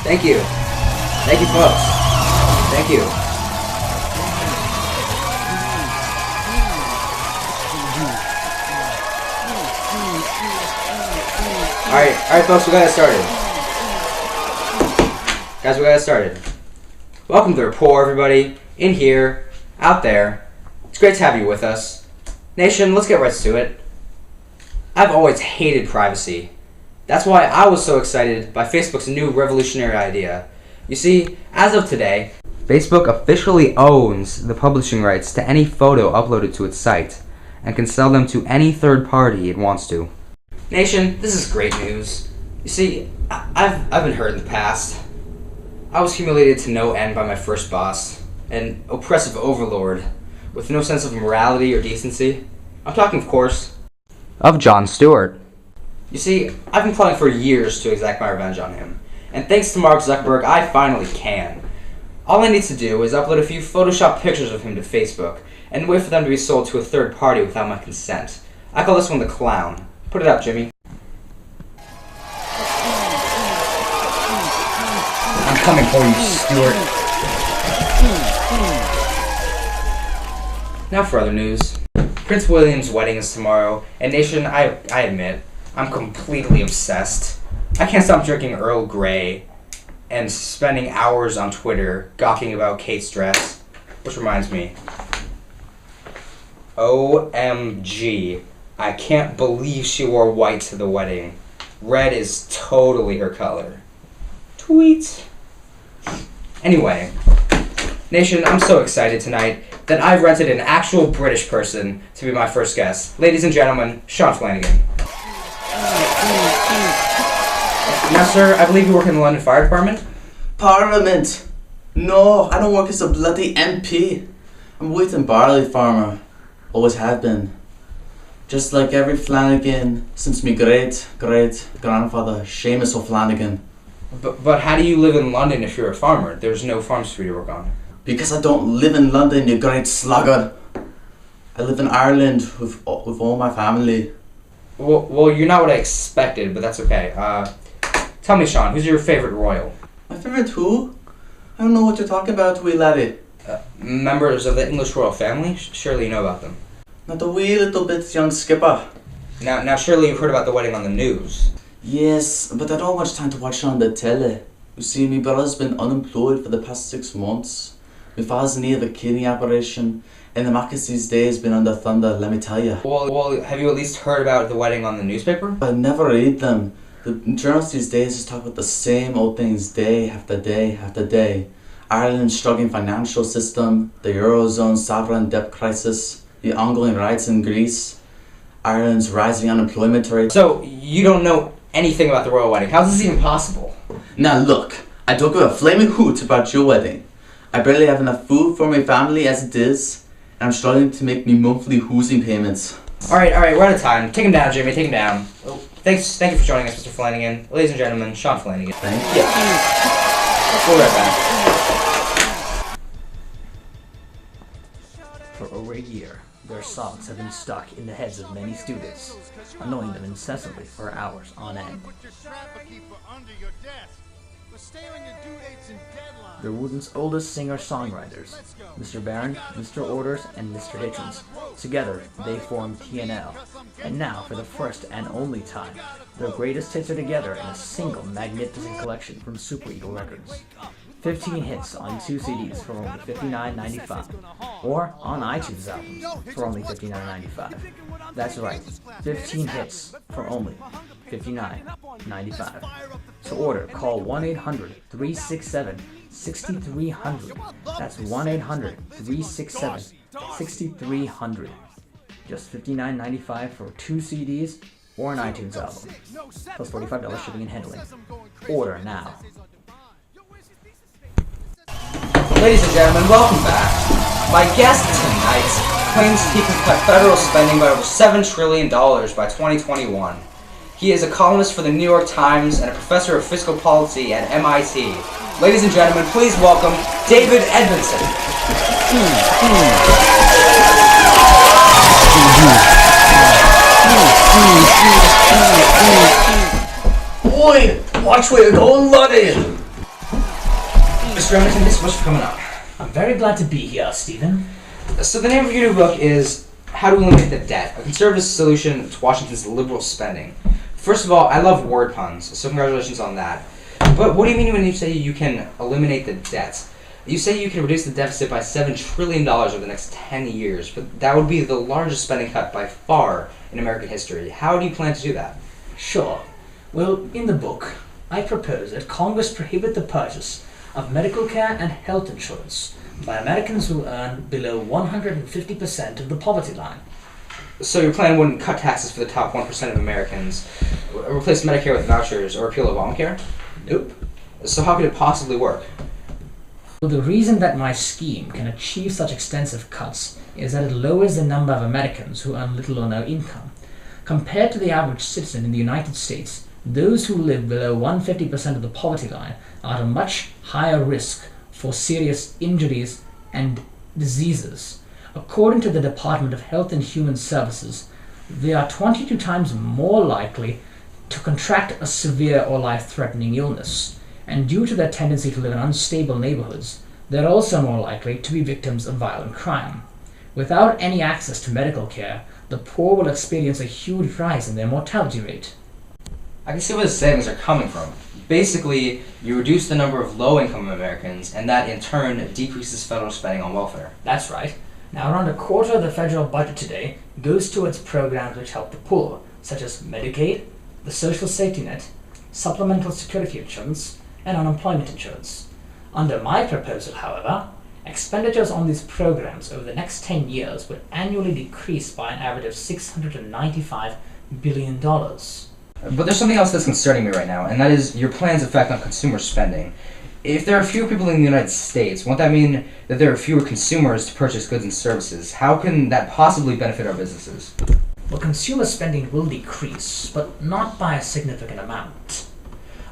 Thank you. Thank you, folks. Thank you. Alright, folks, we got it started. Guys, we got it started. Welcome to the report, everybody. In here, out there. It's great to have you with us. Nation, let's get right to it. I've always hated privacy. That's why I was so excited by Facebook's new revolutionary idea. You see, as of today, Facebook officially owns the publishing rights to any photo uploaded to its site and can sell them to any third party it wants to. Nation, this is great news. You see, I've been hurt in the past. I was humiliated to no end by my first boss, an oppressive overlord with no sense of morality or decency. I'm talking, of course, of Jon Stewart. You see, I've been plotting for years to exact my revenge on him, and thanks to Mark Zuckerberg, I finally can. All I need to do is upload a few Photoshop pictures of him to Facebook, and wait for them to be sold to a third party without my consent. I call this one the clown. Put it up, Jimmy. I'm coming for you, Stewart. Now for other news. Prince William's wedding is tomorrow, and Nation, I admit, I'm completely obsessed. I can't stop drinking Earl Grey and spending hours on Twitter gawking about Kate's dress. Which reminds me. OMG. I can't believe she wore white to the wedding. Red is totally her color. Tweet. Anyway, Nation, I'm so excited tonight that I've rented an actual British person to be my first guest. Ladies and gentlemen, Sean Flanagan. Now, sir, I believe you work in the London Fire Department? Parliament! No, I don't work as a bloody MP. I'm a wheat and barley farmer. Always have been. Just like every Flanagan since me great-great-grandfather, Seamus O'Flanagan. But how do you live in London if you're a farmer? There's no farms for you to work on. Because I don't live in London, you great sluggard. I live in Ireland with all my family. Well, you're not what I expected, but that's okay. Tell me, Sean, who's your favorite royal? My favorite who? I don't know what you're talking about, wee laddie. Members of the English royal family? Surely you know about them. Not a wee little bit, young skipper. Now, surely you've heard about the wedding on the news. Yes, but I don't have much time to watch it on the telly. You see, my brother's been unemployed for the past 6 months. My father's in need of a kidney operation, and the markets these days been under thunder, let me tell you. Well, have you at least heard about the wedding on the newspaper? I never read them. The journals these days just talk about the same old things day after day after day. Ireland's struggling financial system, the Eurozone sovereign debt crisis, the ongoing riots in Greece, Ireland's rising unemployment rate. So, you don't know anything about the royal wedding. How's this even possible? Now look, I don't give a flaming hoot about your wedding. I barely have enough food for my family as it is, and I'm struggling to make me monthly housing payments. Alright, we're out of time. Take him down, Jimmy, take him down. Oh, thank you for joining us, Mr. Flanagan. Ladies and gentlemen, Sean Flanagan. Thank you. We'll be right back. For over a year, their songs have been stuck in the heads of many students, annoying them incessantly for hours on end. They're Wooden's oldest singer-songwriters, Mr. Barron, Mr. Orders, and Mr. Hitchens. Together, they form TNL, and now, for the first and only time, their greatest hits are together in a single magnificent collection from Super Eagle Records. 15 hits on 2 CDs for only $59.95, or on iTunes albums for only $59.95. That's right, 15 hits for only $59.95. To order, call 1-800-367-6300. That's 1-800-367-6300. Just $59.95 for 2 CDs or an iTunes album, plus $45 shipping and handling. Order now. Ladies and gentlemen, welcome back. My guest tonight claims he can cut federal spending by over $7 trillion by 2021. He is a columnist for the New York Times and a professor of fiscal policy at MIT. Ladies and gentlemen, please welcome David Edmondson. Boy, watch where you're going, laddie. Mr. Remington, thanks so much for coming on. I'm very glad to be here, Stephen. So the name of your new book is How to Eliminate the Debt, a conservative solution to Washington's liberal spending. First of all, I love word puns, so congratulations on that. But what do you mean when you say you can eliminate the debt? You say you can reduce the deficit by $7 trillion over the next 10 years, but that would be the largest spending cut by far in American history. How do you plan to do that? Sure. Well, in the book, I propose that Congress prohibit the purchase of medical care and health insurance by Americans who earn below 150% of the poverty line. So your plan wouldn't cut taxes for the top 1% of Americans, replace Medicare with vouchers, or repeal Obamacare? Nope. So how could it possibly work? Well, the reason that my scheme can achieve such extensive cuts is that it lowers the number of Americans who earn little or no income. Compared to the average citizen in the United States, those who live below 150% of the poverty line are at a much higher risk for serious injuries and diseases. According to the Department of Health and Human Services, they are 22 times more likely to contract a severe or life-threatening illness. And due to their tendency to live in unstable neighborhoods, they're also more likely to be victims of violent crime. Without any access to medical care, the poor will experience a huge rise in their mortality rate. I can see where the savings are coming from. Basically, you reduce the number of low-income Americans, and that in turn decreases federal spending on welfare. That's right. Now, around a quarter of the federal budget today goes towards programs which help the poor, such as Medicaid, the Social Safety Net, Supplemental Security Insurance, and unemployment insurance. Under my proposal, however, expenditures on these programs over the next 10 years would annually decrease by an average of $695 billion. But there's something else that's concerning me right now, and that is your plan's effect on consumer spending. If there are fewer people in the United States, won't that mean that there are fewer consumers to purchase goods and services? How can that possibly benefit our businesses? Well, consumer spending will decrease, but not by a significant amount.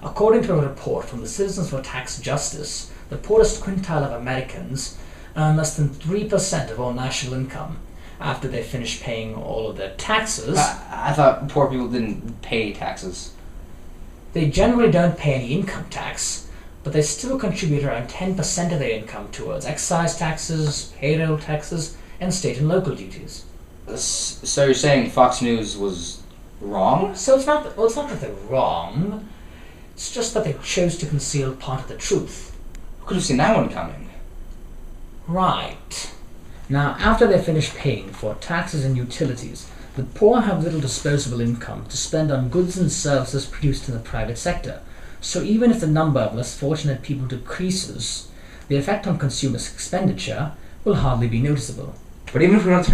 According to a report from the Citizens for Tax Justice, the poorest quintile of Americans earn less than 3% of all national income. After they finish paying all of their taxes... I thought poor people didn't pay taxes. They generally don't pay any income tax, but they still contribute around 10% of their income towards excise taxes, payroll taxes, and state and local duties. So you're saying Fox News was wrong? So it's not that they're wrong, it's just that they chose to conceal part of the truth. Who could have seen that one coming? Right. Now, after they finish paying for taxes and utilities, the poor have little disposable income to spend on goods and services produced in the private sector. So even if the number of less fortunate people decreases, the effect on consumer expenditure will hardly be noticeable. But even if we don't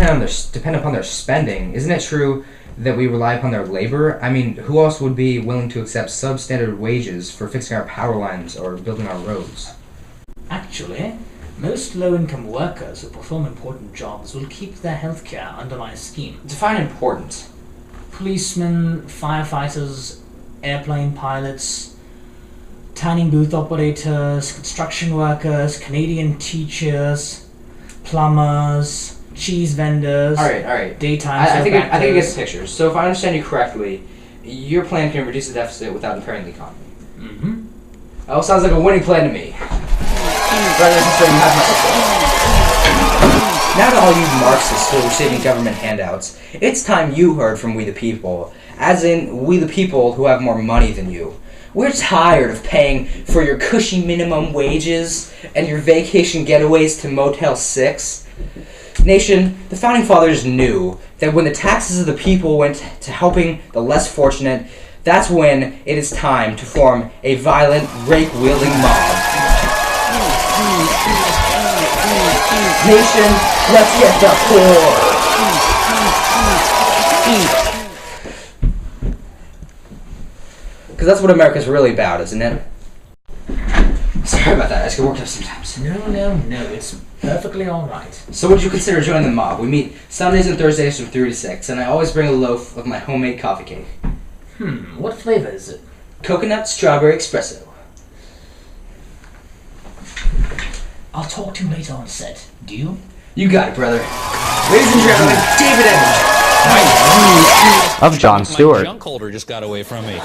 depend upon their spending, isn't it true that we rely upon their labor? I mean, who else would be willing to accept substandard wages for fixing our power lines or building our roads? Actually, most low-income workers who perform important jobs will keep their health care under my scheme. Define important. Policemen, firefighters, airplane pilots, tanning booth operators, construction workers, Canadian teachers, plumbers, cheese vendors. All right. Daytime I think I get the actors. picture. So if I understand you correctly, your plan can reduce the deficit without impairing the economy. Mm-hmm. That all sounds like a winning plan to me. Rather than considering you have my support. Now to all you Marxists who are receiving government handouts, it's time you heard from we the people, as in we the people who have more money than you. We're tired of paying for your cushy minimum wages and your vacation getaways to Motel 6. Nation, the Founding Fathers knew that when the taxes of the people went to helping the less fortunate, that's when it is time to form a violent, rake-wielding mob. Nation, let's get the poor! Because that's what America's really about, isn't it? Sorry about that, I just get worked up sometimes. No, it's perfectly alright. So would you consider joining the mob? We meet Sundays and Thursdays from 3 to 6, and I always bring a loaf of my homemade coffee cake. What flavor is it? Coconut strawberry espresso. I'll talk to you later on set. Deal? You got it, brother. Ladies and gentlemen, David Edmonds. Of Jon Stewart. My junk holder just got away from me.